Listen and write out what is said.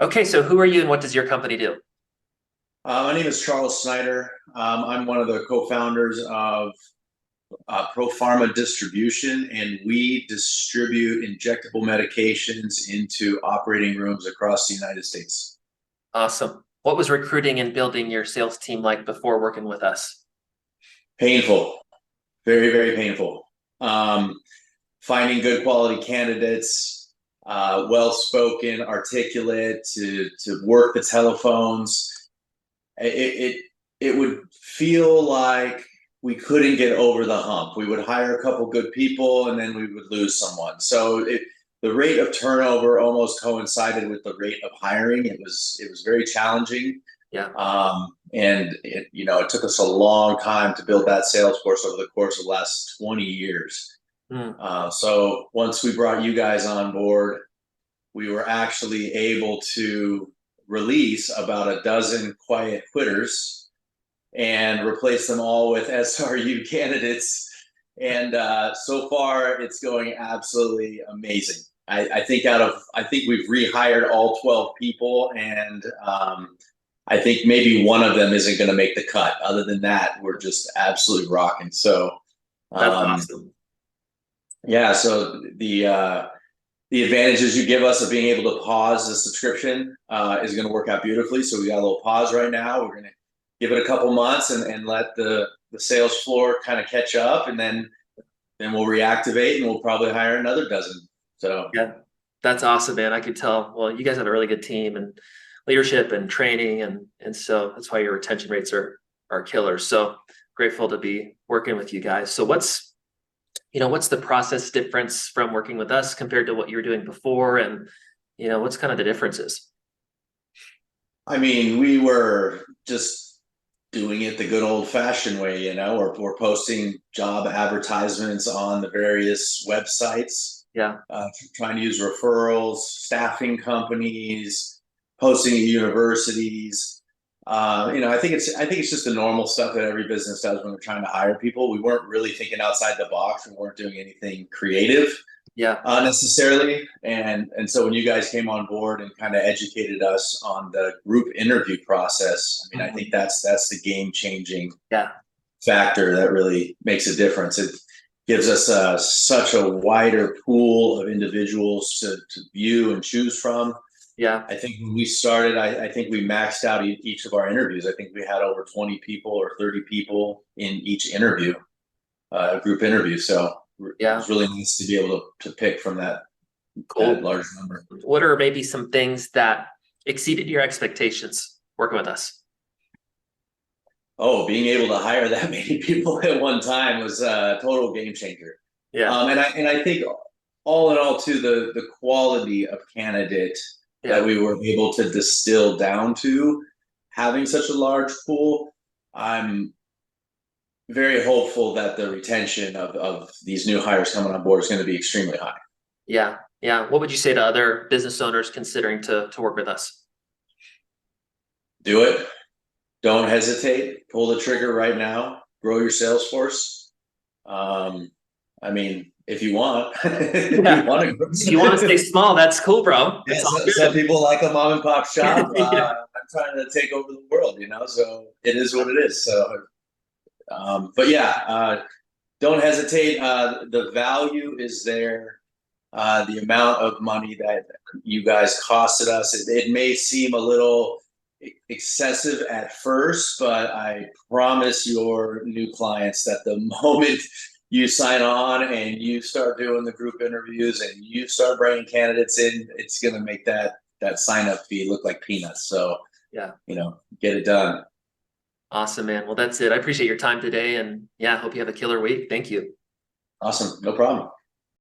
Okay, so who are you and what does your company do? My name is Charles Snyder. I'm one of the co-founders of ProPharma Distribution, and we distribute injectable medications into operating rooms across the United States. Awesome. What was recruiting and building your sales team like before working with us? Painful, very, very painful. Um, Finding good quality candidates, well-spoken, articulate, to work the telephones. It it would feel like we couldn't get over the hump. We would hire a couple good people and then we would lose someone. The rate of turnover almost coincided with the rate of hiring. It was very challenging. Yeah. It took us a long time to build that sales force over the course of the last 20 years. Hmm. So once we brought you guys on board, we were actually able to release about a dozen quiet quitters and replace them all with SRU candidates. And so far, it's going absolutely amazing. I think we've rehired all 12 people, and I think maybe one of them isn't going to make the cut. Other than that, we're just absolutely rocking. That's Um, awesome. yeah. The advantages you give us of being able to pause the subscription is going to work out beautifully. So we got a little pause right now. We're going to give it a couple months and let the sales floor kind of catch up, and then we'll reactivate and we'll probably hire another dozen. So Yeah, that's awesome, man. I could tell. Well, you guys have a really good team and leadership and training, and so that's why your retention rates are killer. So grateful to be working with you guys. So what's the process difference from working with us compared to what you were doing before, and what's kind of the differences? I mean, we were just doing it the good old fashioned way, we're posting job advertisements on the various websites, Yeah. trying to use referrals, staffing companies, posting at universities. I think it's just the normal stuff that every business does when they're trying to hire people. We weren't really thinking outside the box. We weren't doing anything creative Yeah. necessarily. And so when you guys came on board and kind of educated us on the group interview process, I mean, I Mhm. think that's the game changing Yeah. factor that really makes a difference. It gives us such a wider pool of individuals to view and choose from. Yeah. I think when we started, I think we maxed out each of our interviews. I think we had over 20 people or 30 people in each interview, group interview. So it Yeah. was really nice to be able to pick from that Cool. large number. What are maybe some things that exceeded your expectations working with us? Oh, being able to hire that many people at one time was a total game changer. Yeah. And I think all in all, too, the quality of candidate that Yeah. we were able to distill down to having such a large pool, I'm very hopeful that the retention of these new hires coming on board is going to be extremely high. Yeah. Yeah. What would you say to other business owners considering to work with us? Do it. Don't hesitate. Pull the trigger right now. Grow your sales force. Um, I mean, if you want, if you Yeah. want to, If you want to stay small, that's cool, bro. yeah. It's all Some good. people like a mom and pop shop. Yeah. I'm trying to take over the world, so it is what it is. But yeah, don't hesitate. The value is there. The amount of money that you guys costed us, it may seem a little excessive at first, but I promise your new clients that the moment you sign on and you start doing the group interviews and you start bringing candidates in, it's going to make that sign up fee look like peanuts. So, Yeah. get it done. Awesome, man. Well, that's it. I appreciate your time today. And yeah, hope you have a killer week. Thank you. Awesome. No problem.